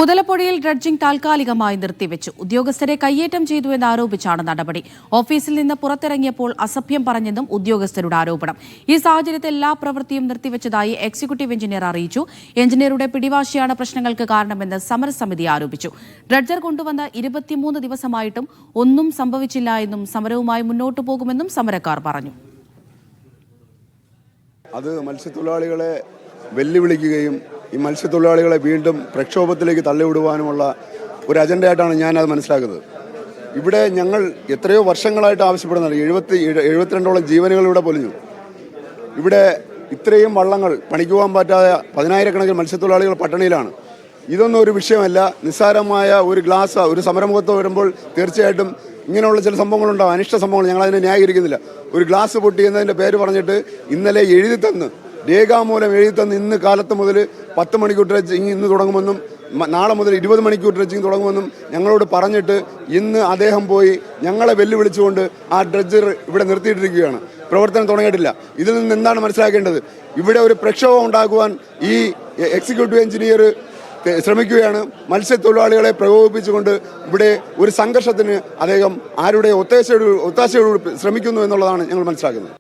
മുതലപ്പുഴയിൽ dredging താൽക്കാലികമായി നിർത്തിവെച്ചു. ഉദ്യോഗസ്ഥരെ കയ്യേറ്റം ചെയ്തുവെന്ന് ആരോപിച്ചാണ് നടപടി. ഓഫീസിൽ നിന്ന് പുറത്തിറങ്ങിയപ്പോൾ അസഭ്യം പറഞ്ഞെന്നും ഉദ്യോഗസ്ഥരുടെ ആരോപണം. ഈ സാഹചര്യത്തിൽ എല്ലാ പ്രവൃത്തിയും നിർത്തിവെച്ചതായി എക്സിക്യൂട്ടീവ് എഞ്ചിനീയർ അറിയിച്ചു. എഞ്ചിനീയറുടെ പിടിവാശിയാണ് പ്രശ്നങ്ങൾക്ക് കാരണമെന്ന് സമരസമിതി ആരോപിച്ചു. ഡ്രഡ്ജർ കൊണ്ടുവന്ന് 23 ദിവസമായിട്ടും ഒന്നും സംഭവിച്ചില്ല എന്നും സമരവുമായി മുന്നോട്ടു പോകുമെന്നും സമരക്കാർ പറഞ്ഞു. അത് മത്സ്യത്തൊഴിലാളികളെ വെല്ലുവിളിക്കുകയും ഈ മത്സ്യത്തൊഴിലാളികളെ വീണ്ടും പ്രക്ഷോഭത്തിലേക്ക് തള്ളിവിടുവാനുമുള്ള ഒരു അജണ്ടയായിട്ടാണ് ഞാനത് മനസ്സിലാക്കുന്നത്. ഇവിടെ ഞങ്ങൾ എത്രയോ വർഷങ്ങളായിട്ട് ആവശ്യപ്പെടുന്നത് 72ഓളം ജീവനുകൾ ഇവിടെ പൊലിഞ്ഞു. ഇവിടെ ഇത്രയും വള്ളങ്ങൾ പണിക്ക് പോകാൻ പറ്റാതെ 10,000-കണക്കിന് മത്സ്യത്തൊഴിലാളികൾ പട്ടിണിയിലാണ്. ഇതൊന്നും ഒരു വിഷയമല്ല. നിസ്സാരമായ ഒരു ഗ്ലാസ് ഒരു സമരമുഖത്ത് വരുമ്പോൾ തീർച്ചയായിട്ടും ഇങ്ങനെയുള്ള ചില സംഭവങ്ങളുണ്ടാവും, അനിഷ്ട സംഭവങ്ങൾ. ഞങ്ങളതിനെ ന്യായീകരിക്കുന്നില്ല. ഒരു ഗ്ലാസ് പൊട്ടി എന്നതിൻ്റെ പേര് പറഞ്ഞിട്ട് ഇന്നലെ എഴുതി തന്ന് രേഖാമൂലം എഴുതി തന്ന് ഇന്ന് കാലത്ത് മുതൽ 10 മണിക്കൂർ ഡ്രഡ്ജിങ് ഇന്ന് തുടങ്ങുമെന്നും നാളെ മുതൽ 20 മണിക്കൂർ ഡ്രഡ്ജിങ് തുടങ്ങുമെന്നും ഞങ്ങളോട് പറഞ്ഞിട്ട് ഇന്ന് അദ്ദേഹം പോയി ഞങ്ങളെ വെല്ലുവിളിച്ചുകൊണ്ട് ആ ഡ്രഡ്ജർ ഇവിടെ നിർത്തിയിട്ടിരിക്കുകയാണ്. പ്രവർത്തനം തുടങ്ങിയിട്ടില്ല. ഇതിൽ നിന്ന് എന്താണ് മനസ്സിലാക്കേണ്ടത്? ഇവിടെ ഒരു പ്രക്ഷോഭം ഉണ്ടാക്കുവാൻ ഈ എക്സിക്യൂട്ടീവ് എഞ്ചിനീയർ ശ്രമിക്കുകയാണ്. മത്സ്യത്തൊഴിലാളികളെ പ്രകോപിപ്പിച്ചുകൊണ്ട് ഇവിടെ ഒരു സംഘർഷത്തിന് അദ്ദേഹം ആരുടെ ഒത്താശയോട് ശ്രമിക്കുന്നു എന്നുള്ളതാണ് ഞങ്ങൾ മനസ്സിലാക്കുന്നത്.